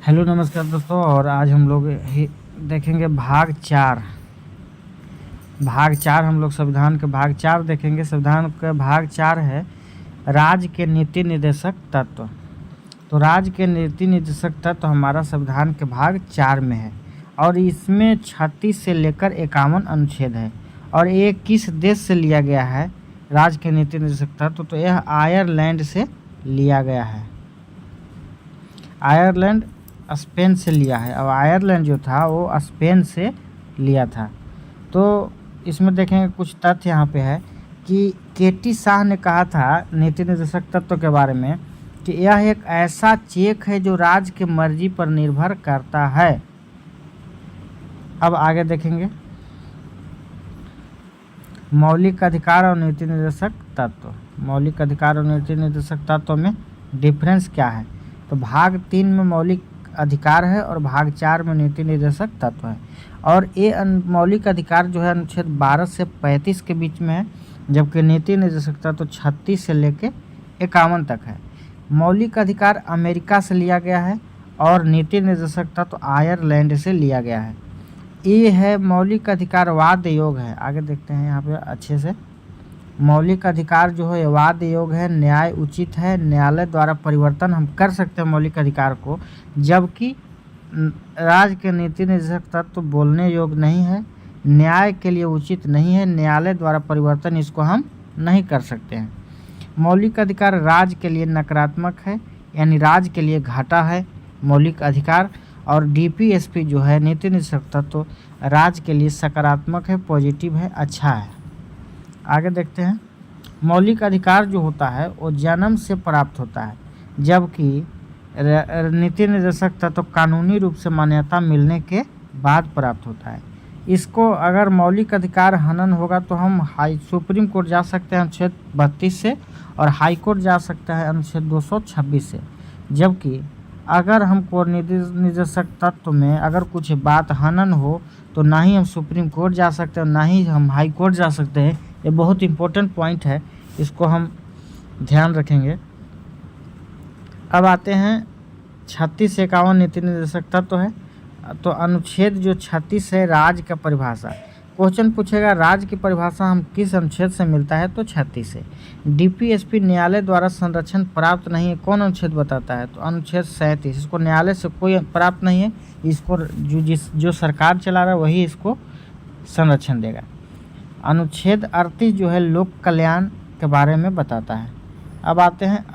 Hello नमस्कार दोस्तों। और आज हम लोग देखेंगे भाग चार हम लोग संविधान के भाग 4 देखेंगे। संविधान का भाग 4 है राज्य के नीति निर्देशक तत्व। तो राज्य के नीति निर्देशक तत्व हमारा संविधान के भाग 4 में है और इसमें 36 से लेकर 51 अनुच्छेद है। और ये किस देश से लिया गया है राज्य के नीति निर्देशक तत्व? तो यह आयरलैंड से लिया गया है। आयरलैंड स्पेन से लिया है और आयरलैंड जो था वो स्पेन से लिया था। तो इसमें देखेंगे कुछ तथ्य यहाँ पे है कि केटी शाह ने कहा था नीति निर्देशक तत्व के बारे में कि यह एक ऐसा चेक है जो राज्य की मर्जी पर निर्भर करता है। अब आगे देखेंगे मौलिक अधिकार और नीति निर्देशक तत्व। मौलिक अधिकार और नीति निर्देशक तत्व में डिफरेंस क्या है? तो भाग 3 में मौलिक अधिकार है और भाग 4 में नीति निर्देशक तत्व है। और ये मौलिक अधिकार जो है अनुच्छेद 12 से 35 के बीच में है, जबकि नीति निर्देशक तत्व 36 से लेकर 51 तक है। मौलिक अधिकार अमेरिका से लिया गया है और नीति निर्देशक तत्व आयरलैंड से लिया गया है। ये है मौलिक अधिकार वाद योग है। आगे देखते हैं यहाँ पे अच्छे से। मौलिक अधिकार जो है वाद योग है, न्याय उचित है, न्यायालय द्वारा परिवर्तन हम कर सकते हैं मौलिक अधिकार को, जबकि राज्य के नीति निर्देशक तत्व बोलने योग्य नहीं है, न्याय के लिए उचित नहीं है, न्यायालय द्वारा परिवर्तन इसको हम नहीं कर सकते हैं। मौलिक अधिकार राज्य के लिए नकारात्मक है, यानी राज्य के लिए घाटा है मौलिक अधिकार। और डीपीएसपी जो है नीति निर्देशक तत्व राज्य के लिए सकारात्मक है, पॉजिटिव है, अच्छा है। आगे देखते हैं मौलिक अधिकार जो होता है वो जन्म से प्राप्त होता है, जबकि नीति निर्देशक तत्व कानूनी रूप से मान्यता मिलने के बाद प्राप्त होता है। इसको अगर मौलिक अधिकार हनन होगा तो हम सुप्रीम कोर्ट जा सकते हैं अनुच्छेद 32 से और हाई कोर्ट जा सकता है अनुच्छेद 226 से। जबकि अगर हमको निर्देशक तत्व में अगर कुछ बात हनन हो तो ना ही हम सुप्रीम कोर्ट जा सकते हैं ना ही हम हाई कोर्ट जा सकते हैं। ये बहुत इंपॉर्टेंट पॉइंट है, इसको हम ध्यान रखेंगे। अब आते हैं 36 से 51 नीति निर्देशक तत्व है। तो अनुच्छेद जो 36 है राज्य का परिभाषा। क्वेश्चन पूछेगा राज्य की परिभाषा हम किस अनुच्छेद से मिलता है? तो 36 से। डीपीएसपी न्यायालय द्वारा संरक्षण प्राप्त नहीं है, कौन अनुच्छेद बताता है? तो अनुच्छेद 37। इसको न्यायालय से कोई प्राप्त नहीं है, इसको जो सरकार चला रहा है वही इसको संरक्षण देगा। अनुच्छेद 38 जो है लोक कल्याण के बारे में बताता है। अब आते हैं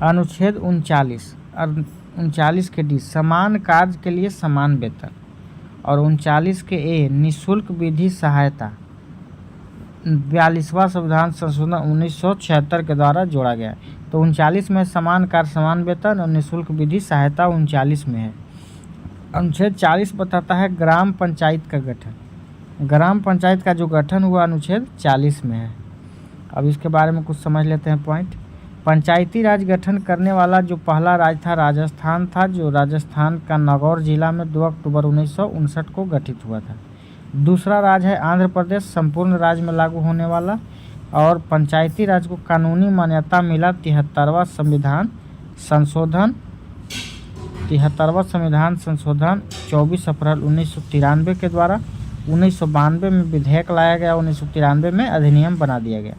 अनुच्छेद 39 के डी समान कार्य के लिए समान वेतन और 39 के ए निःशुल्क विधि सहायता 42वां संविधान संशोधन 1976 के द्वारा जोड़ा गया है। तो 39 में समान कार्य समान वेतन और निःशुल्क विधि सहायता 39 में है। अनुच्छेद 40 बताता है ग्राम पंचायत का गठन। ग्राम पंचायत का जो गठन हुआ अनुच्छेद 40 में है। अब इसके बारे में कुछ समझ लेते हैं पॉइंट। पंचायती राज गठन करने वाला जो पहला राज्य था राजस्थान था, जो राजस्थान का नागौर जिला में 2 अक्टूबर 1959 को गठित हुआ था। दूसरा राज्य है आंध्र प्रदेश, संपूर्ण राज्य में लागू होने वाला। और पंचायती राज को कानूनी मान्यता मिला 73वां संविधान संशोधन 24 अप्रैल 1993 के द्वारा। 1992 में विधेयक लाया गया, 1993 में अधिनियम बना दिया गया।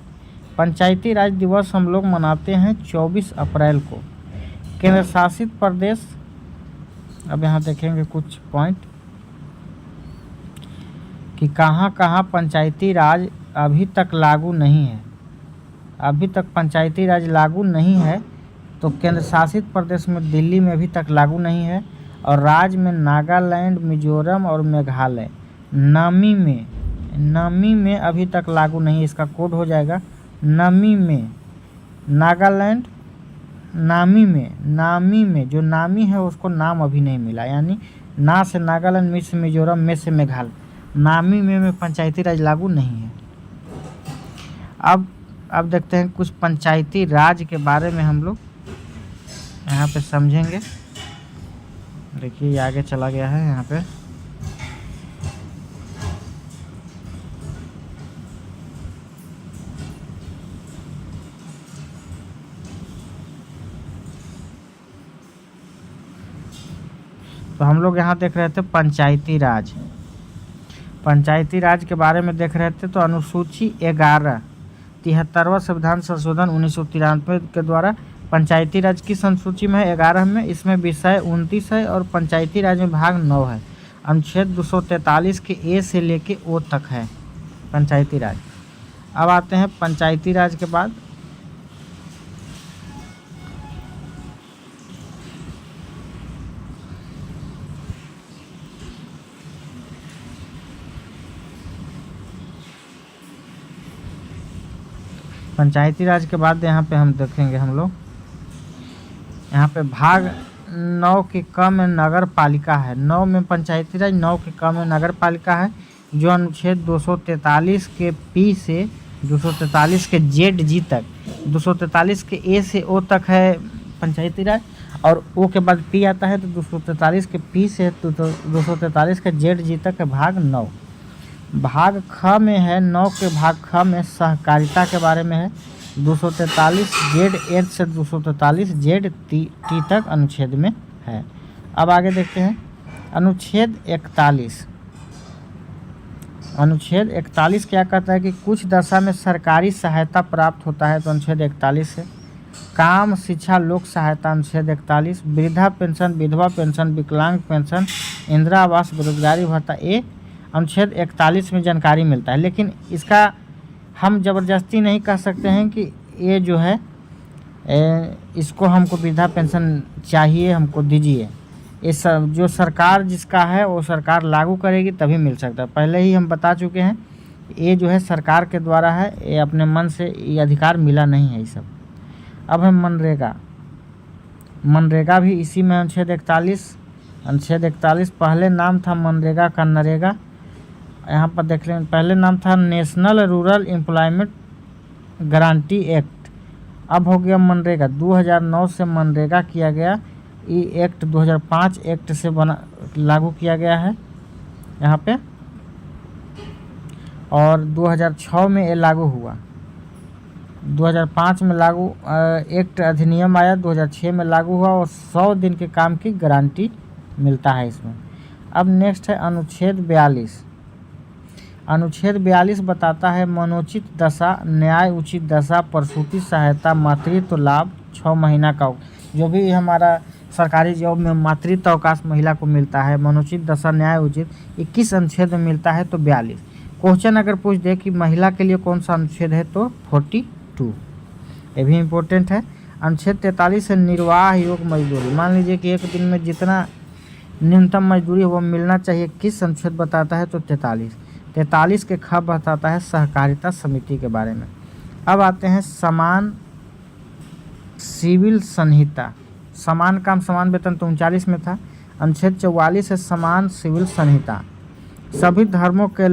पंचायती राज दिवस हम लोग मनाते हैं 24 अप्रैल को। केंद्र शासित प्रदेश, अब यहाँ देखेंगे कुछ पॉइंट कि कहाँ कहाँ पंचायती राज अभी तक लागू नहीं है। अभी तक पंचायती राज लागू नहीं है। तो केंद्र शासित प्रदेश में दिल्ली में अभी तक लागू नहीं है और राज्य में नागालैंड, मिजोरम और मेघालय। नमी में अभी तक लागू नहीं है। इसका कोड हो जाएगा नमी में नागालैंड, नामी में जो नामी है उसको नाम अभी नहीं मिला, यानी ना से नागालैंड, मी से मिजोरम, में से मेघालय। नामी में पंचायती राज लागू नहीं है। अब देखते हैं कुछ पंचायती राज के बारे में हम लोग यहाँ पे समझेंगे। देखिए ये आगे चला गया है यहाँ पे। तो हम लोग यहाँ देख रहे थे पंचायती राज। पंचायती राज के बारे में देख रहे थे। तो अनुसूची 11 73वां संविधान संशोधन 1993 के द्वारा पंचायती राज किस अनुसूची में है? 11 में। इसमें विषय 29 है और पंचायती राज में भाग 9 है। अनुच्छेद 243 के ए से लेके ओ तक है पंचायती राज। अब आते हैं पंचायती राज के बाद पंचायती राज के बाद यहाँ पे हम देखेंगे हम लोग यहाँ पे भाग 9 के क में नगर पालिका है। 9 में पंचायती राज, 9 के क में नगर पालिका है, जो अनुच्छेद 243 के पी से 243 के जेड जी तक, 243 के ए से ओ तक है पंचायती राज, और ओ के बाद पी आता है तो 243 के पी से 243 के जेड जी तक है भाग 9। भाग ख में है 9 के भाग ख में सहकारिता के बारे में है। 243 जेड एच से 243 जेड टी तक अनुच्छेद में है। अब आगे देखते हैं अनुच्छेद 41। अनुच्छेद 41 क्या कहता है कि कुछ दशा में सरकारी सहायता प्राप्त होता है, तो अनुच्छेद 41 है। काम, शिक्षा, लोक सहायता अनुच्छेद 41। वृद्धा पेंशन, विधवा पेंशन, विकलांग पेंशन, इंदिरा आवास, बेरोजगारी भत्ता, ये अनुच्छेद 41 में जानकारी मिलता है। लेकिन इसका हम ज़बरदस्ती नहीं कह सकते हैं कि ये जो है इसको हमको वृद्धा पेंशन चाहिए, हमको दीजिए। ये सब जो सरकार जिसका है वो सरकार लागू करेगी तभी मिल सकता है। पहले ही हम बता चुके हैं ये जो है सरकार के द्वारा है, ये अपने मन से ये अधिकार मिला नहीं है ये सब। अब है मनरेगा। मनरेगा भी इसी में अनुच्छेद 41। अनुच्छेद 41 पहले नाम था मनरेगा का नरेगा। यहाँ पर देख लें पहले नाम था national rural employment guarantee act, अब हो गया मनरेगा। 2009 से मनरेगा किया गया। ये एक्ट 2005 एक्ट से बना लागू किया गया है यहाँ पे, और 2006 में ये लागू हुआ। 2005 में लागू एक्ट अधिनियम आया, 2006 में लागू हुआ, और 100 दिन के काम की गारंटी मिलता है इसमें। अब नेक्स्ट है अनुच्छेद 42। अनुच्छेद 42 बताता है मनोचित दशा, न्याय उचित दशा, प्रसूति सहायता, मातृत्व लाभ 6 महीना का, जो भी हमारा सरकारी जॉब में मातृत्व अवकाश महिला को मिलता है, मनोचित दशा, न्याय उचित, 21 अनुच्छेद में मिलता है, तो 42। क्वेश्चन अगर पूछ दे कि महिला के लिए कौन सा अनुच्छेद है तो 42, ये भी इम्पोर्टेंट है। अनुच्छेद 43 है निर्वाह योग मजदूरी। मान लीजिए कि एक दिन में जितना न्यूनतम मजदूरी वो मिलना चाहिए, किस अनुच्छेद बताता है तो 43। 43 के ख बताता है सहकारिता समिति के बारे में। अब आते हैं समान सिविल संहिता। समान काम समान वेतन तो 39 में था। अनुच्छेद 44 है समान सिविल संहिता। सभी धर्मों के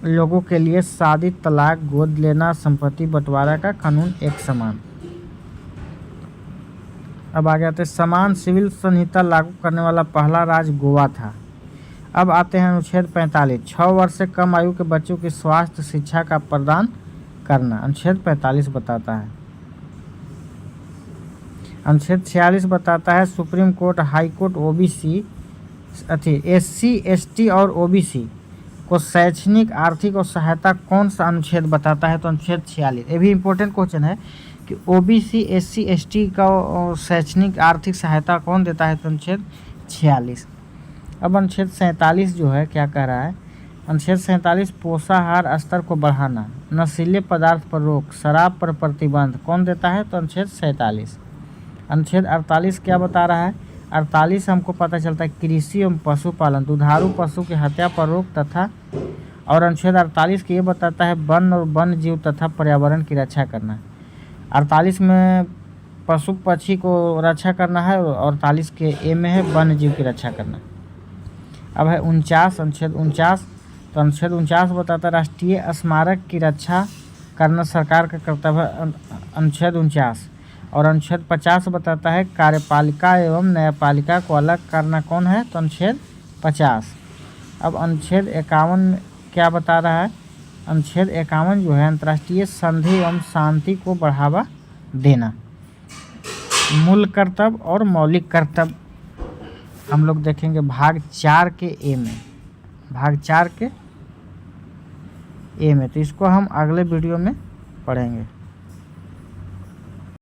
लोगों के लिए शादी, तलाक, गोद लेना, संपत्ति बंटवारा का कानून एक समान। अब आगे आते हैं समान सिविल संहिता लागू करने वाला पहला राज्य गोवा था। अब आते हैं अनुच्छेद 45। 6 वर्ष से कम आयु के बच्चों की स्वास्थ्य शिक्षा का प्रदान करना, अनुच्छेद 45 बताता है। अनुच्छेद 46 बताता है supreme court, high court OBC SC ST और OBC को शैक्षणिक, आर्थिक और सहायता कौन सा अनुच्छेद बताता है तो अनुच्छेद 46। ये भी इम्पोर्टेंट क्वेश्चन है कि OBC SC ST का शैक्षणिक आर्थिक सहायता कौन देता है तो अनुच्छेद 46। अब अनुच्छेद 47 जो है क्या कह रहा है, अनुच्छेद 47 पोषाहार स्तर को बढ़ाना, नशीले पदार्थ पर रोक, शराब पर प्रतिबंध कौन देता है तो अनुच्छेद 47। अनुच्छेद 48 क्या बता रहा है, 48 हमको पता चलता है कृषि एवं पशुपालन, दुधारू पशु की हत्या पर रोक तथा, और अनुच्छेद 48 के ये बताता है वन और वन्य जीव तथा पर्यावरण की रक्षा करना। 48 में पशु पक्षी को रक्षा करना है और 48 के ए में है वन्य जीव की रक्षा करना। अब है 49, अनुच्छेद 49। तो अनुच्छेद 49 बताता है राष्ट्रीय स्मारक की रक्षा करना सरकार का कर्तव्य, अनुच्छेद 49। और अनुच्छेद 50 बताता है कार्यपालिका एवं न्यायपालिका को अलग करना कौन है तो अनुच्छेद 50। अब अनुच्छेद 51 क्या बता रहा है, अनुच्छेद 51 जो है अंतर्राष्ट्रीय संधि एवं शांति को बढ़ावा देना, मूल कर्तव्य और मौलिक कर्तव्य हम लोग देखेंगे भाग 4 के ए में, भाग 4 के ए में। तो इसको हम अगले वीडियो में पढ़ेंगे।